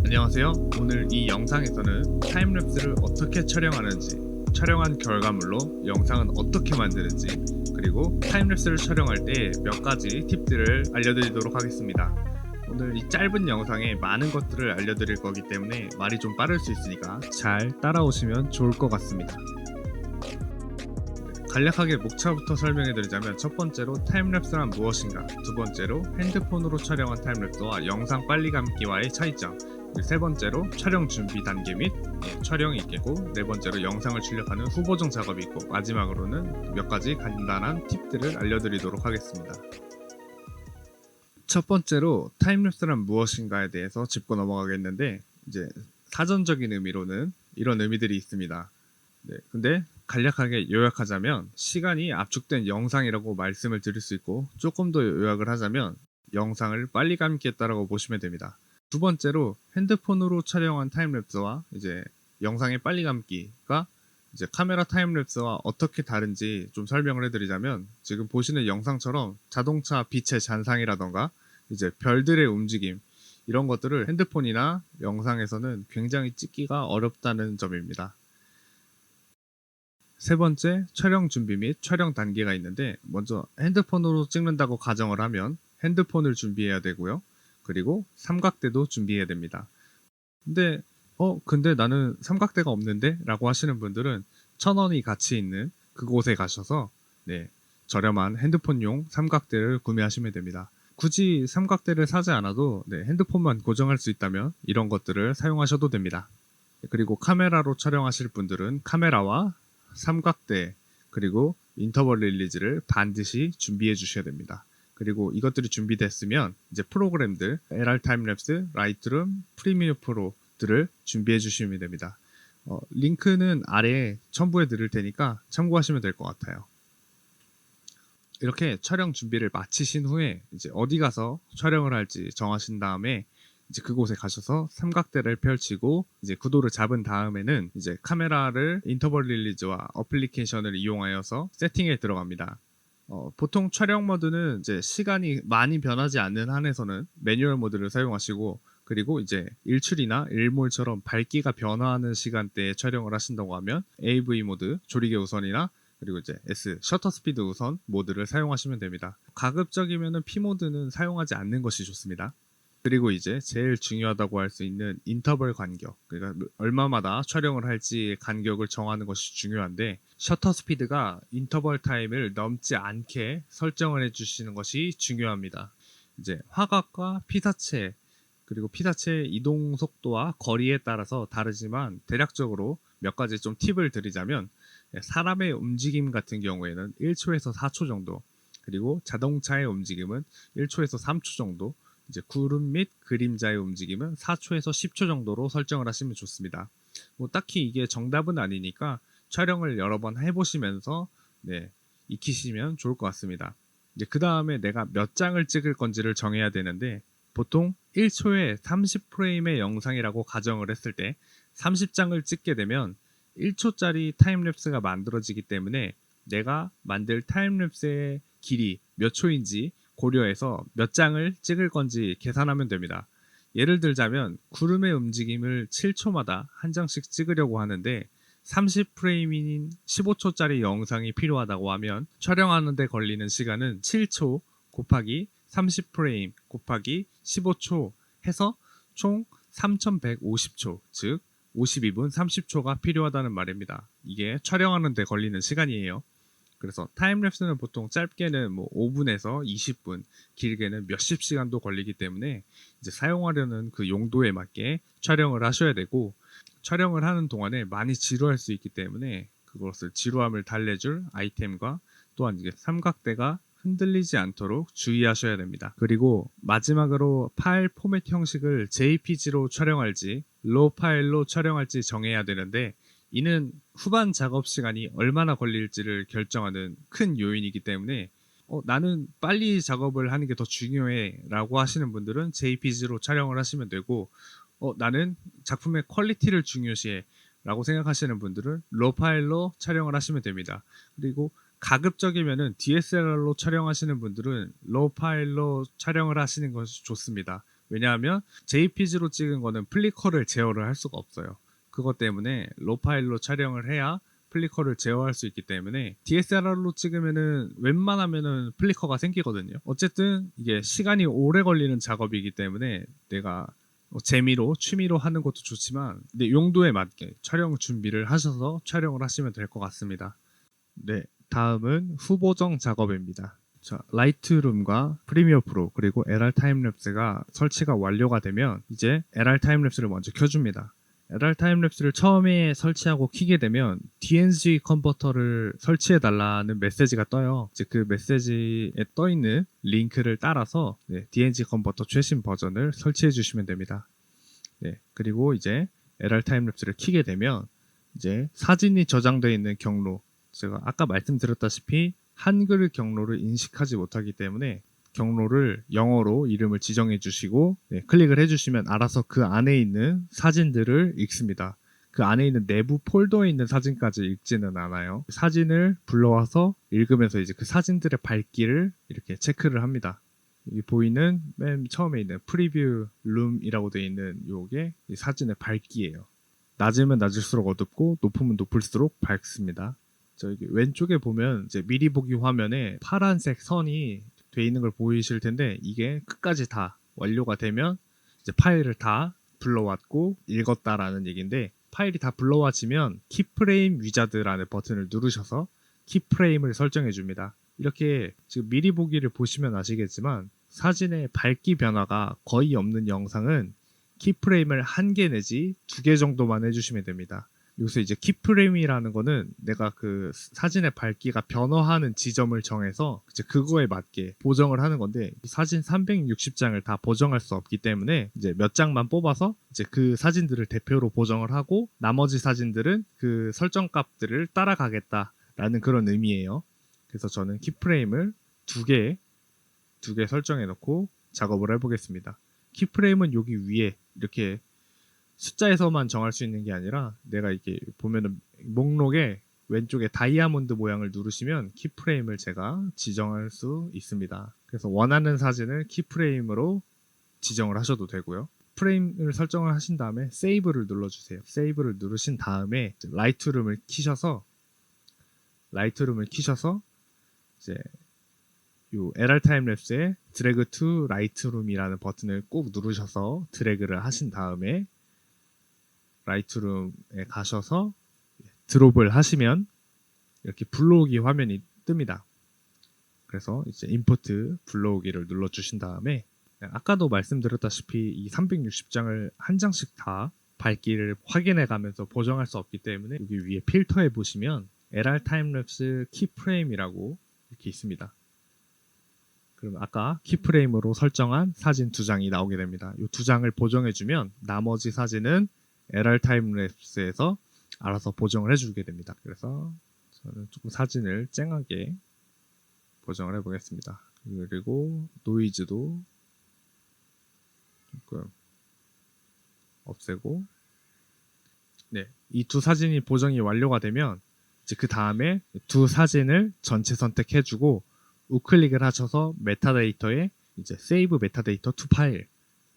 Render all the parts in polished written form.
안녕하세요. 오늘 이 영상에서는 타임랩스를 어떻게 촬영하는지, 촬영한 결과물로 영상은 어떻게 만드는지, 그리고 타임랩스를 촬영할 때 몇 가지 팁들을 알려드리도록 하겠습니다. 오늘 이 짧은 영상에 많은 것들을 알려드릴 거기 때문에 말이 좀 빠를 수 있으니까 잘 따라오시면 좋을 것 같습니다. 간략하게 목차부터 설명해드리자면, 첫 번째로 타임랩스란 무엇인가, 두 번째로 핸드폰으로 촬영한 타임랩스와 영상 빨리 감기와의 차이점, 세 번째로 촬영 준비 단계 및 촬영이 있겠고, 네 번째로 영상을 출력하는 후보정 작업이 있고, 마지막으로는 몇 가지 간단한 팁들을 알려드리도록 하겠습니다. 첫 번째로 타임랩스란 무엇인가에 대해서 짚고 넘어가겠는데, 이제 사전적인 의미로는 이런 의미들이 있습니다. 근데 간략하게 요약하자면, 시간이 압축된 영상이라고 말씀을 드릴 수 있고, 조금 더 요약을 하자면 영상을 빨리 감기했다라고 보시면 됩니다. 두 번째로 핸드폰으로 촬영한 타임랩스와 이제 영상의 빨리 감기가 이제 카메라 타임랩스와 어떻게 다른지 좀 설명을 해드리자면, 지금 보시는 영상처럼 자동차 빛의 잔상이라던가 이제 별들의 움직임, 이런 것들을 핸드폰이나 영상에서는 굉장히 찍기가 어렵다는 점입니다. 세 번째, 촬영 준비 및 촬영 단계가 있는데, 먼저 핸드폰으로 찍는다고 가정을 하면 핸드폰을 준비해야 되고요. 그리고 삼각대도 준비해야 됩니다. 근데 나는 삼각대가 없는데? 라고 하시는 분들은 1,000원이 가치 있는 그곳에 가셔서 저렴한 핸드폰용 삼각대를 구매하시면 됩니다. 굳이 삼각대를 사지 않아도 핸드폰만 고정할 수 있다면 이런 것들을 사용하셔도 됩니다. 그리고 카메라로 촬영하실 분들은 카메라와 삼각대, 그리고 인터벌 릴리즈를 반드시 준비해 주셔야 됩니다. 그리고 이것들이 준비됐으면 이제 프로그램들, LR 타임랩스, 라이트룸, 프리미어 프로들을 준비해 주시면 됩니다. 링크는 아래에 첨부해 드릴 테니까 참고하시면 될 것 같아요. 이렇게 촬영 준비를 마치신 후에 이제 어디 가서 촬영을 할지 정하신 다음에 이제 그곳에 가셔서 삼각대를 펼치고 이제 구도를 잡은 다음에는 이제 카메라를 인터벌 릴리즈와 어플리케이션을 이용하여서 세팅에 들어갑니다. 보통 촬영 모드는 이제 시간이 많이 변하지 않는 한에서는 매뉴얼 모드를 사용하시고, 그리고 이제 일출이나 일몰처럼 밝기가 변화하는 시간대에 촬영을 하신다고 하면 AV 모드, 조리개 우선이나 그리고 이제 S, 셔터 스피드 우선 모드를 사용하시면 됩니다. 가급적이면 P 모드는 사용하지 않는 것이 좋습니다. 그리고 이제 제일 중요하다고 할 수 있는 인터벌 간격, 그러니까 얼마마다 촬영을 할지 간격을 정하는 것이 중요한데, 셔터 스피드가 인터벌 타임을 넘지 않게 설정을 해주시는 것이 중요합니다. 이제 화각과 피사체, 그리고 피사체의 이동 속도와 거리에 따라서 다르지만 대략적으로 몇 가지 좀 팁을 드리자면, 사람의 움직임 같은 경우에는 1초에서 4초 정도, 그리고 자동차의 움직임은 1초에서 3초 정도, 이제 구름 및 그림자의 움직임은 4초에서 10초 정도로 설정을 하시면 좋습니다. 딱히 이게 정답은 아니니까 촬영을 여러 번 해보시면서 익히시면 좋을 것 같습니다. 그 다음에 내가 몇 장을 찍을 건지를 정해야 되는데, 보통 1초에 30프레임의 영상이라고 가정을 했을 때 30장을 찍게 되면 1초짜리 타임랩스가 만들어지기 때문에 내가 만들 타임랩스의 길이 몇 초인지 고려해서 몇 장을 찍을 건지 계산하면 됩니다. 예를 들자면 구름의 움직임을 7초마다 한 장씩 찍으려고 하는데 30프레임인 15초짜리 영상이 필요하다고 하면 촬영하는 데 걸리는 시간은 7초 곱하기 30프레임 곱하기 15초 해서 총 3150초, 즉 52분 30초가 필요하다는 말입니다. 이게 촬영하는 데 걸리는 시간이에요. 그래서 타임랩스는 보통 짧게는 5분에서 20분, 길게는 몇십 시간도 걸리기 때문에 이제 사용하려는 그 용도에 맞게 촬영을 하셔야 되고, 촬영을 하는 동안에 많이 지루할 수 있기 때문에 그것을 지루함을 달래줄 아이템과 또한 이게 삼각대가 흔들리지 않도록 주의하셔야 됩니다. 그리고 마지막으로 파일 포맷 형식을 JPG로 촬영할지 RAW 파일로 촬영할지 정해야 되는데, 이는 후반 작업 시간이 얼마나 걸릴지를 결정하는 큰 요인이기 때문에 나는 빨리 작업을 하는 게 더 중요해 라고 하시는 분들은 JPG로 촬영을 하시면 되고, 나는 작품의 퀄리티를 중요시해 라고 생각하시는 분들은 RAW 파일로 촬영을 하시면 됩니다. 그리고 가급적이면은 DSLR로 촬영하시는 분들은 RAW 파일로 촬영을 하시는 것이 좋습니다. 왜냐하면 JPG로 찍은 거는 플리커를 제어를 할 수가 없어요. 그것 때문에 로 파일로 촬영을 해야 플리커를 제어할 수 있기 때문에 DSLR로 찍으면은 웬만하면은 플리커가 생기거든요. 어쨌든 이게 시간이 오래 걸리는 작업이기 때문에 내가 재미로 취미로 하는 것도 좋지만 내 용도에 맞게 촬영 준비를 하셔서 촬영을 하시면 될 것 같습니다. 네, 다음은 후보정 작업입니다. 자, 라이트룸과 프리미어 프로 그리고 LR 타임랩스가 설치가 완료가 되면 이제 LR 타임랩스를 먼저 켜줍니다. LR 타임랩스를 처음에 설치하고 켜게 되면 DNG 컨버터를 설치해 달라는 메시지가 떠요. 이제 그 메시지에 떠 있는 링크를 따라서 DNG 컨버터 최신 버전을 설치해 주시면 됩니다. 네, 그리고 이제 LR 타임랩스를 켜게 되면 이제 사진이 저장되어 있는 경로, 제가 아까 말씀드렸다시피 한글 경로를 인식하지 못하기 때문에 경로를 영어로 이름을 지정해 주시고 클릭을 해주시면 알아서 그 안에 있는 사진들을 읽습니다. 그 안에 있는 내부 폴더에 있는 사진까지 읽지는 않아요. 사진을 불러와서 읽으면서 이제 그 사진들의 밝기를 이렇게 체크를 합니다. 여기 보이는 맨 처음에 있는 프리뷰 룸이라고 되어 있는 요게 사진의 밝기예요. 낮으면 낮을수록 어둡고 높으면 높을수록 밝습니다. 저기 왼쪽에 보면 이제 미리 보기 화면에 파란색 선이 돼 있는 걸 보이실 텐데 이게 끝까지 다 완료가 되면 이제 파일을 다 불러왔고 읽었다라는 얘기인데, 파일이 다 불러와지면 키프레임 위자드라는 버튼을 누르셔서 키프레임을 설정해 줍니다. 이렇게 지금 미리 보기를 보시면 아시겠지만 사진의 밝기 변화가 거의 없는 영상은 키프레임을 1개 내지 2개 정도만 해주시면 됩니다. 여기서 이제 키프레임이라는 거는 내가 그 사진의 밝기가 변화하는 지점을 정해서 이제 그거에 맞게 보정을 하는 건데, 사진 360장을 다 보정할 수 없기 때문에 이제 몇 장만 뽑아서 이제 그 사진들을 대표로 보정을 하고 나머지 사진들은 그 설정 값들을 따라가겠다라는 그런 의미예요. 그래서 저는 키프레임을 2개 설정해 놓고 작업을 해보겠습니다. 키프레임은 여기 위에 이렇게 숫자에서만 정할 수 있는 게 아니라, 내가 이게 보면은 목록에 왼쪽에 다이아몬드 모양을 누르시면 키프레임을 제가 지정할 수 있습니다. 그래서 원하는 사진을 키프레임으로 지정을 하셔도 되고요. 프레임을 설정을 하신 다음에 세이브를 눌러주세요. 세이브를 누르신 다음에 라이트룸을 키셔서 이제 요 LR 타임랩스에 드래그 투 라이트룸이라는 버튼을 꼭 누르셔서 드래그를 하신 다음에 라이트룸에 가셔서 드롭을 하시면 이렇게 불러오기 화면이 뜹니다. 그래서 이제 임포트 불러오기를 눌러주신 다음에 아까도 말씀드렸다시피 이 360장을 한 장씩 다 밝기를 확인해 가면서 보정할 수 없기 때문에 여기 위에 필터에 보시면 LR 타임랩스 키프레임이라고 이렇게 있습니다. 그럼 아까 키프레임으로 설정한 사진 2장이 나오게 됩니다. 이 2장을 보정해주면 나머지 사진은 LR 타임랩스에서 알아서 보정을 해주게 됩니다. 그래서 저는 조금 사진을 쨍하게 보정을 해보겠습니다. 그리고 노이즈도 조금 없애고, 네, 이 2 사진이 보정이 완료가 되면 이제 그 다음에 2 사진을 전체 선택해주고 우클릭을 하셔서 메타데이터에 이제 세이브 메타데이터 투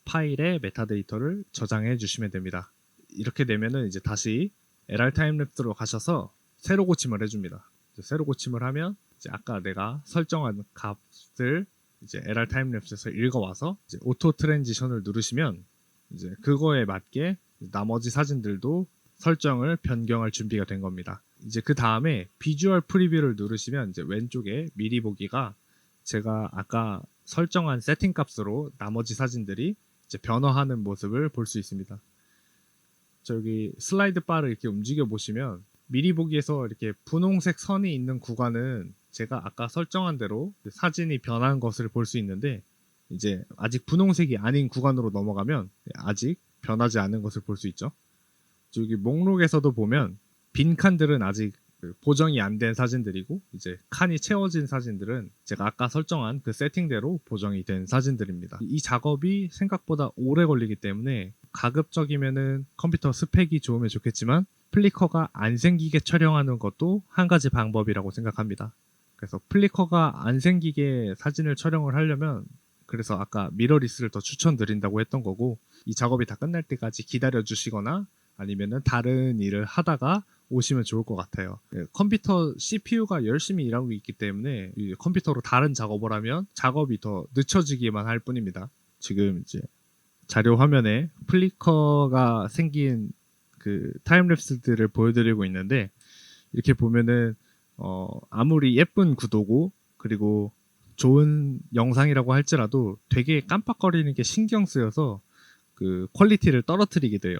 파일에 메타데이터를 저장해 주시면 됩니다. 이렇게 되면은 이제 다시 LR 타임랩스로 가셔서 새로 고침을 해줍니다. 새로 고침을 하면 이제 아까 내가 설정한 값을 이제 LR 타임랩스에서 읽어와서 이제 오토 트랜지션을 누르시면 이제 그거에 맞게 나머지 사진들도 설정을 변경할 준비가 된 겁니다. 이제 그 다음에 비주얼 프리뷰를 누르시면 이제 왼쪽에 미리 보기가 제가 아까 설정한 세팅 값으로 나머지 사진들이 이제 변화하는 모습을 볼 수 있습니다. 저기 슬라이드 바를 이렇게 움직여 보시면 미리 보기에서 이렇게 분홍색 선이 있는 구간은 제가 아까 설정한 대로 사진이 변한 것을 볼 수 있는데, 이제 아직 분홍색이 아닌 구간으로 넘어가면 아직 변하지 않은 것을 볼 수 있죠. 저기 목록에서도 보면 빈 칸들은 아직 보정이 안 된 사진들이고, 이제 칸이 채워진 사진들은 제가 아까 설정한 그 세팅대로 보정이 된 사진들입니다. 이 작업이 생각보다 오래 걸리기 때문에 가급적이면은 컴퓨터 스펙이 좋으면 좋겠지만 플리커가 안 생기게 촬영하는 것도 한 가지 방법이라고 생각합니다. 그래서 플리커가 안 생기게 사진을 촬영을 하려면 그래서 아까 미러리스를 더 추천드린다고 했던 거고, 이 작업이 다 끝날 때까지 기다려 주시거나 아니면은 다른 일을 하다가 오시면 좋을 것 같아요. 컴퓨터 CPU가 열심히 일하고 있기 때문에 이 컴퓨터로 다른 작업을 하면 작업이 더 늦춰지기만 할 뿐입니다. 지금 이제 자료 화면에 플리커가 생긴 그 타임랩스들을 보여드리고 있는데, 이렇게 보면은 아무리 예쁜 구도고 그리고 좋은 영상이라고 할지라도 되게 깜빡거리는 게 신경 쓰여서 그 퀄리티를 떨어뜨리게 돼요.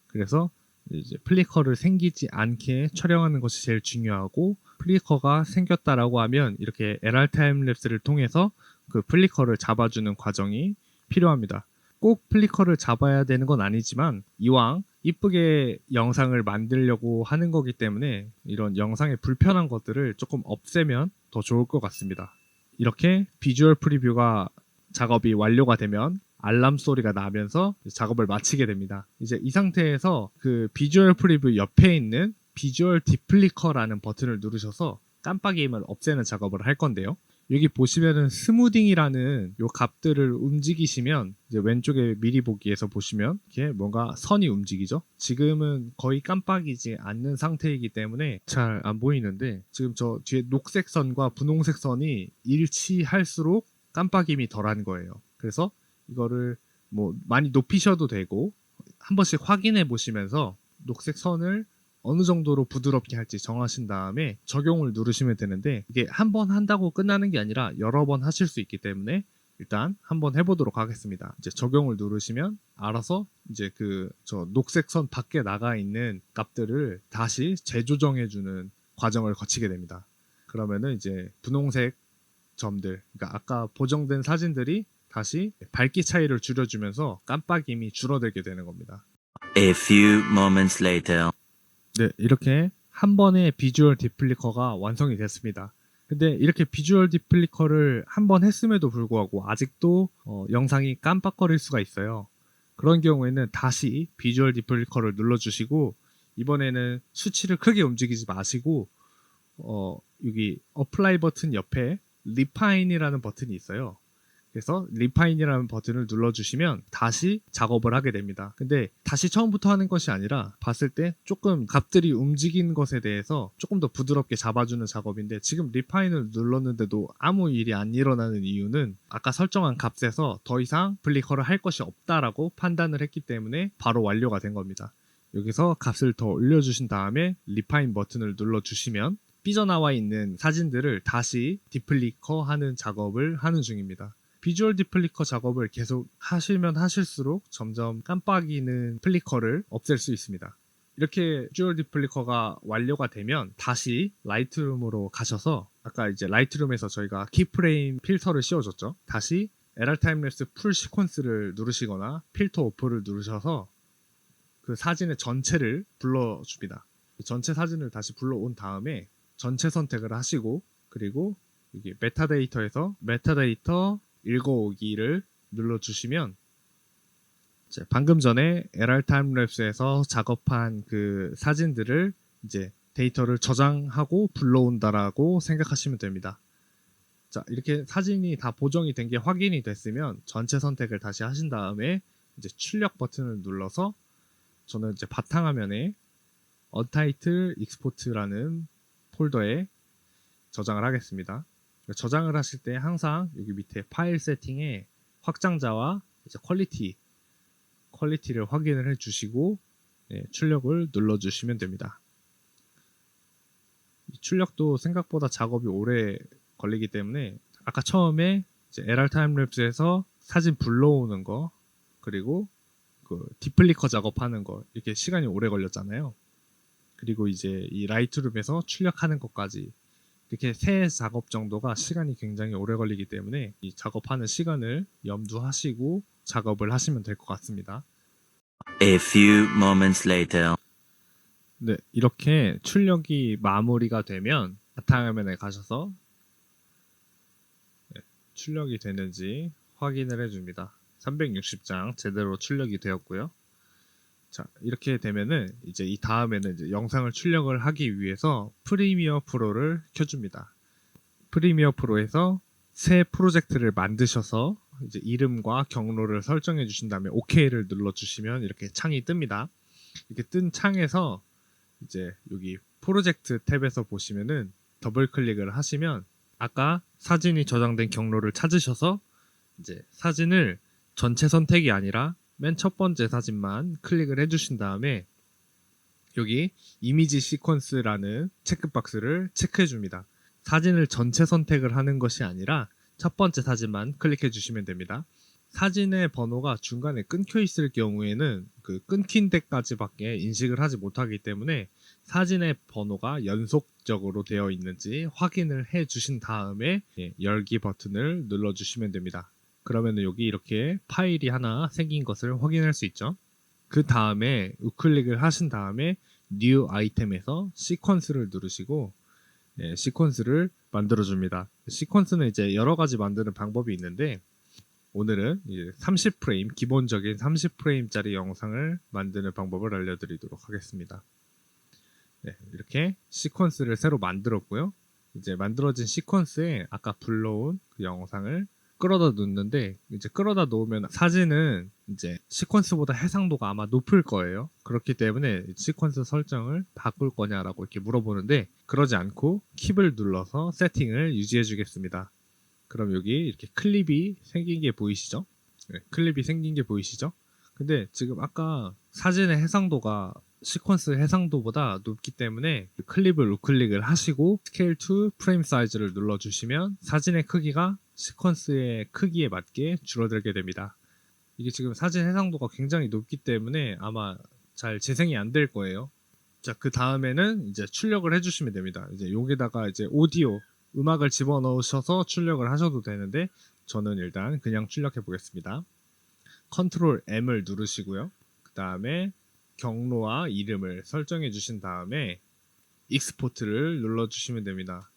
그래서 이제 플리커를 생기지 않게 촬영하는 것이 제일 중요하고, 플리커가 생겼다라고 하면 이렇게 LR 타임랩스를 통해서 그 플리커를 잡아주는 과정이 필요합니다. 꼭 플리커를 잡아야 되는 건 아니지만 이왕 이쁘게 영상을 만들려고 하는 거기 때문에 이런 영상의 불편한 것들을 조금 없애면 더 좋을 것 같습니다. 이렇게 비주얼 프리뷰가 작업이 완료가 되면 알람 소리가 나면서 작업을 마치게 됩니다. 이제 이 상태에서 그 비주얼 프리뷰 옆에 있는 비주얼 디플리커라는 버튼을 누르셔서 깜빡임을 없애는 작업을 할 건데요. 여기 보시면은 스무딩이라는 요 값들을 움직이시면 이제 왼쪽에 미리 보기에서 보시면 이렇게 뭔가 선이 움직이죠. 지금은 거의 깜빡이지 않는 상태이기 때문에 잘 안 보이는데, 지금 저 뒤에 녹색 선과 분홍색 선이 일치할수록 깜빡임이 덜한 거예요. 그래서 이거를 뭐 많이 높이셔도 되고 한 번씩 확인해 보시면서 녹색 선을 어느 정도로 부드럽게 할지 정하신 다음에 적용을 누르시면 되는데, 이게 한 번 한다고 끝나는 게 아니라 여러 번 하실 수 있기 때문에 일단 한번 해보도록 하겠습니다. 이제 적용을 누르시면 알아서 이제 그 저 녹색 선 밖에 나가 있는 값들을 다시 재조정해주는 과정을 거치게 됩니다. 그러면은 이제 분홍색 점들, 그러니까 아까 보정된 사진들이 다시 밝기 차이를 줄여주면서 깜빡임이 줄어들게 되는 겁니다. A few moments later. 네, 이렇게 한 번에 비주얼 디플리커가 완성이 됐습니다. 근데 이렇게 비주얼 디플리커를 한 번 했음에도 불구하고 아직도 영상이 깜빡거릴 수가 있어요. 그런 경우에는 다시 비주얼 디플리커를 눌러주시고, 이번에는 수치를 크게 움직이지 마시고 여기 어플라이 버튼 옆에 리파인이라는 버튼이 있어요. 그래서 리파인이라는 버튼을 눌러주시면 다시 작업을 하게 됩니다. 근데 다시 처음부터 하는 것이 아니라 봤을 때 조금 값들이 움직이는 것에 대해서 조금 더 부드럽게 잡아주는 작업인데, 지금 리파인을 눌렀는데도 아무 일이 안 일어나는 이유는 아까 설정한 값에서 더 이상 플리커를 할 것이 없다라고 판단을 했기 때문에 바로 완료가 된 겁니다. 여기서 값을 더 올려주신 다음에 리파인 버튼을 눌러주시면 삐져나와 있는 사진들을 다시 디플리커 하는 작업을 하는 중입니다. 비주얼 디플리커 작업을 계속 하시면 하실수록 점점 깜빡이는 플리커를 없앨 수 있습니다. 이렇게 비주얼 디플리커가 완료가 되면 다시 라이트룸으로 가셔서, 아까 이제 라이트룸에서 저희가 키프레임 필터를 씌워줬죠. 다시 LR 타임랩스 풀 시퀀스를 누르시거나 필터 오프를 누르셔서 그 사진의 전체를 불러줍니다. 전체 사진을 다시 불러온 다음에 전체 선택을 하시고, 그리고 여기 메타데이터에서 메타데이터 읽어오기를 눌러주시면 방금 전에 LR 타임랩스에서 작업한 그 사진들을 이제 데이터를 저장하고 불러온다라고 생각하시면 됩니다. 자, 이렇게 사진이 다 보정이 된 게 확인이 됐으면 전체 선택을 다시 하신 다음에 이제 출력 버튼을 눌러서, 저는 이제 바탕화면에 Untitled Export라는 폴더에 저장을 하겠습니다. 저장을 하실 때 항상 여기 밑에 파일 세팅에 확장자와 이제 퀄리티를 확인을 해주시고 출력을 눌러주시면 됩니다. 이 출력도 생각보다 작업이 오래 걸리기 때문에 아까 처음에 이제 LR 타임랩스에서 사진 불러오는 거, 그리고 그 디플리커 작업하는 거, 이렇게 시간이 오래 걸렸잖아요. 그리고 이제 이 라이트룸에서 출력하는 것까지, 이렇게 세 작업 정도가 시간이 굉장히 오래 걸리기 때문에 이 작업하는 시간을 염두하시고 작업을 하시면 될 것 같습니다. A few moments later. 네, 이렇게 출력이 마무리가 되면 바탕화면에 가셔서 출력이 되는지 확인을 해줍니다. 360장 제대로 출력이 되었고요. 자, 이렇게 되면은 이제 이 다음에는 이제 영상을 출력을 하기 위해서 프리미어 프로를 켜줍니다. 프리미어 프로에서 새 프로젝트를 만드셔서 이제 이름과 경로를 설정해 주신 다음에 OK를 눌러 주시면 이렇게 창이 뜹니다. 이렇게 뜬 창에서 이제 여기 프로젝트 탭에서 보시면은 더블 클릭을 하시면 아까 사진이 저장된 경로를 찾으셔서 이제 사진을 전체 선택이 아니라 맨 첫 번째 사진만 클릭을 해주신 다음에 여기 이미지 시퀀스라는 체크박스를 체크해 줍니다. 사진을 전체 선택을 하는 것이 아니라 첫 번째 사진만 클릭해 주시면 됩니다. 사진의 번호가 중간에 끊겨 있을 경우에는 그 끊긴 데까지밖에 인식을 하지 못하기 때문에 사진의 번호가 연속적으로 되어 있는지 확인을 해 주신 다음에 열기 버튼을 눌러 주시면 됩니다. 그러면 여기 이렇게 파일이 하나 생긴 것을 확인할 수 있죠. 그 다음에 우클릭을 하신 다음에 New 아이템에서 시퀀스를 누르시고 시퀀스를 만들어 줍니다. 시퀀스는 이제 여러 가지 만드는 방법이 있는데 오늘은 이제 30프레임, 기본적인 30프레임짜리 영상을 만드는 방법을 알려드리도록 하겠습니다. 네, 이렇게 시퀀스를 새로 만들었고요. 이제 만들어진 시퀀스에 아까 불러온 그 영상을 끌어다 놓는데 이제 끌어다 놓으면 사진은 이제 시퀀스보다 해상도가 아마 높을 거예요. 그렇기 때문에 시퀀스 설정을 바꿀 거냐라고 이렇게 물어보는데 그러지 않고 킵을 눌러서 세팅을 유지해 주겠습니다. 그럼 여기 이렇게 클립이 생긴 게 보이시죠? 네, 클립이 생긴 게 보이시죠? 근데 지금 아까 사진의 해상도가 시퀀스 해상도보다 높기 때문에 클립을 우클릭을 하시고 스케일 to 프레임 사이즈를 눌러주시면 사진의 크기가 시퀀스의 크기에 맞게 줄어들게 됩니다. 이게 지금 사진 해상도가 굉장히 높기 때문에 아마 잘 재생이 안 될 거예요. 자, 그 다음에는 이제 출력을 해주시면 됩니다. 이제 여기다가 이제 오디오, 음악을 집어넣으셔서 출력을 하셔도 되는데 저는 일단 그냥 출력해 보겠습니다. 컨트롤 M을 누르시고요. 그 다음에 경로와 이름을 설정해 주신 다음에 익스포트를 눌러 주시면 됩니다.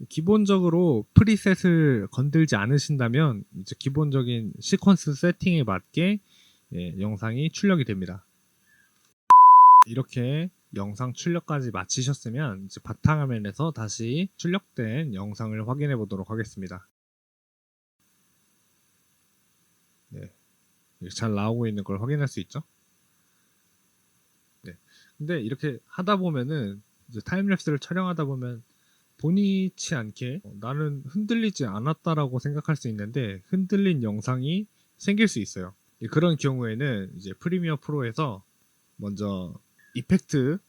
기본적으로 프리셋을 건들지 않으신다면 이제 기본적인 시퀀스 세팅에 맞게 영상이 출력이 됩니다. 이렇게 영상 출력까지 마치셨으면 이제 바탕화면에서 다시 출력된 영상을 확인해 보도록 하겠습니다. 네, 잘 나오고 있는 걸 확인할 수 있죠? 네. 근데 이렇게 하다 보면은 이제 타임랩스를 촬영하다 보면 본의치 않게 나는 흔들리지 않았다라고 생각할 수 있는데 흔들린 영상이 생길 수 있어요. 그런 경우에는 이제 프리미어 프로에서 먼저 이펙트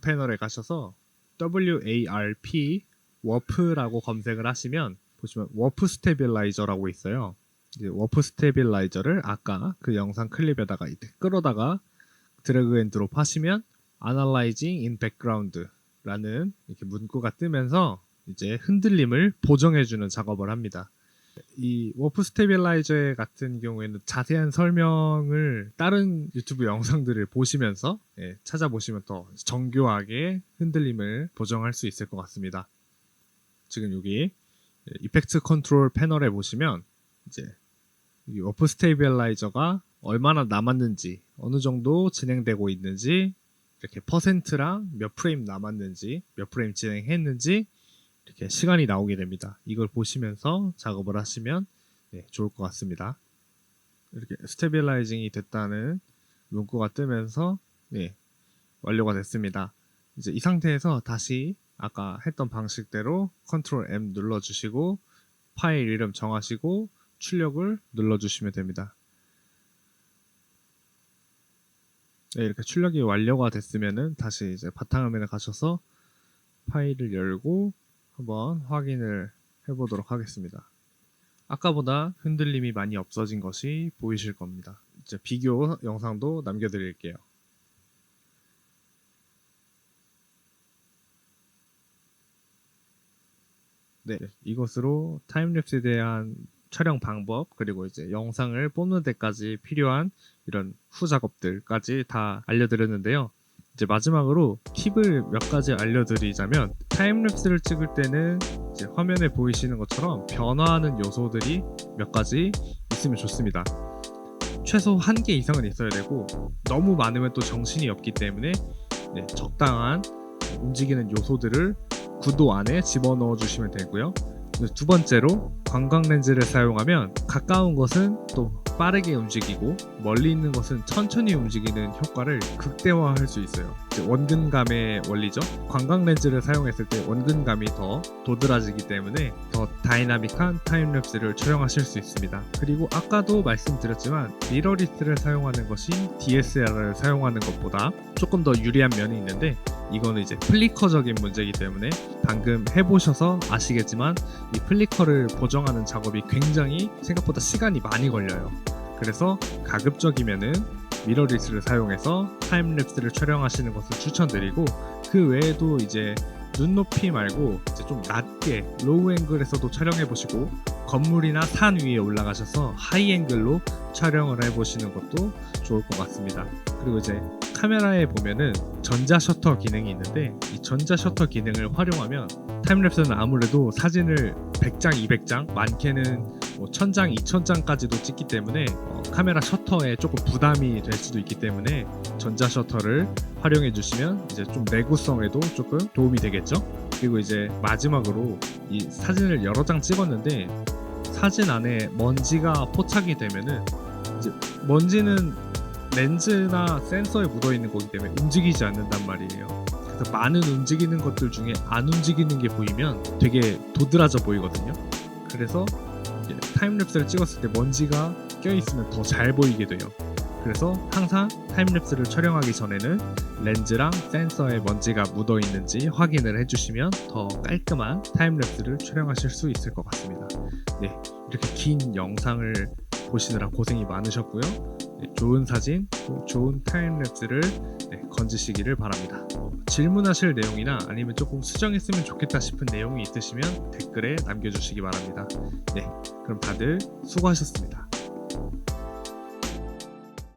패널에 가셔서 WARP 워프라고 검색을 하시면 보시면 워프 스테빌라이저라고 있어요. 이제 워프 스테빌라이저를 아까 그 영상 클립에다가 이렇게 끌어다가 드래그 앤 드롭 하시면 Analyzing in Background라는 이렇게 문구가 뜨면서 이제 흔들림을 보정해주는 작업을 합니다. 이 워프 스테빌라이저 같은 경우에는 자세한 설명을 다른 유튜브 영상들을 보시면서 찾아보시면 더 정교하게 흔들림을 보정할 수 있을 것 같습니다. 지금 여기 이펙트 컨트롤 패널에 보시면 이제 이 워프 스테빌라이저가 얼마나 남았는지 어느 정도 진행되고 있는지 이렇게 퍼센트랑 몇 프레임 남았는지 몇 프레임 진행했는지 이렇게 시간이 나오게 됩니다. 이걸 보시면서 작업을 하시면 좋을 것 같습니다. 이렇게 스테빌라이징이 됐다는 문구가 뜨면서 완료가 됐습니다. 이제 이 상태에서 다시 아까 했던 방식대로 컨트롤 M 눌러주시고 파일 이름 정하시고 출력을 눌러주시면 됩니다. 이렇게 출력이 완료가 됐으면은 다시 이제 바탕화면에 가셔서 파일을 열고 한번 확인을 해보도록 하겠습니다. 아까보다 흔들림이 많이 없어진 것이 보이실 겁니다. 이제 비교 영상도 남겨드릴게요. 네, 이것으로 타임랩스에 대한 촬영 방법 그리고 이제 영상을 뽑는 데까지 필요한 이런 후 작업들까지 다 알려드렸는데요. 이제 마지막으로 팁을 몇 가지 알려드리자면 타임랩스를 찍을 때는 이제 화면에 보이시는 것처럼 변화하는 요소들이 몇 가지 있으면 좋습니다. 최소 1개 이상은 있어야 되고 너무 많으면 또 정신이 없기 때문에 적당한 움직이는 요소들을 구도 안에 집어넣어 주시면 되고요. 두 번째로 관광 렌즈를 사용하면 가까운 것은 또 빠르게 움직이고 멀리 있는 것은 천천히 움직이는 효과를 극대화할 수 있어요. 이제 원근감의 원리죠. 관광 렌즈를 사용했을 때 원근감이 더 도드라지기 때문에 더 다이나믹한 타임랩스를 촬영하실 수 있습니다. 그리고 아까도 말씀드렸지만 미러리스를 사용하는 것이 DSLR을 사용하는 것보다 조금 더 유리한 면이 있는데, 이거는 이제 플리커적인 문제이기 때문에 방금 해보셔서 아시겠지만 이 플리커를 보정하는 작업이 굉장히 생각보다 시간이 많이 걸려요. 그래서 가급적이면은 미러리스를 사용해서 타임랩스를 촬영하시는 것을 추천드리고, 그 외에도 이제 눈높이 말고 이제 좀 낮게 로우 앵글에서도 촬영해 보시고, 건물이나 산 위에 올라가셔서 하이 앵글로 촬영을 해 보시는 것도 좋을 것 같습니다. 그리고 이제 카메라에 보면은 전자 셔터 기능이 있는데, 이 전자 셔터 기능을 활용하면 타임랩스는 아무래도 사진을 100장, 200장, 많게는 1000장, 2000장까지도 찍기 때문에 카메라 셔터에 조금 부담이 될 수도 있기 때문에 전자 셔터를 활용해 주시면 이제 좀 내구성에도 조금 도움이 되겠죠. 그리고 이제 마지막으로 이 사진을 여러 장 찍었는데 사진 안에 먼지가 포착이 되면은 이제 먼지는 렌즈나 센서에 묻어 있는 거기 때문에 움직이지 않는단 말이에요. 그래서 많은 움직이는 것들 중에 안 움직이는 게 보이면 되게 도드라져 보이거든요. 그래서 이제 타임랩스를 찍었을 때 먼지가 껴있으면 더 잘 보이게 돼요. 그래서 항상 타임랩스를 촬영하기 전에는 렌즈랑 센서에 먼지가 묻어 있는지 확인을 해주시면 더 깔끔한 타임랩스를 촬영하실 수 있을 것 같습니다. 네, 이렇게 긴 영상을 보시느라 고생이 많으셨고요. 네, 좋은 사진, 좋은 타임랩스를 건지시기를 바랍니다. 질문하실 내용이나 아니면 조금 수정했으면 좋겠다 싶은 내용이 있으시면 댓글에 남겨주시기 바랍니다. 네, 그럼 다들 수고하셨습니다.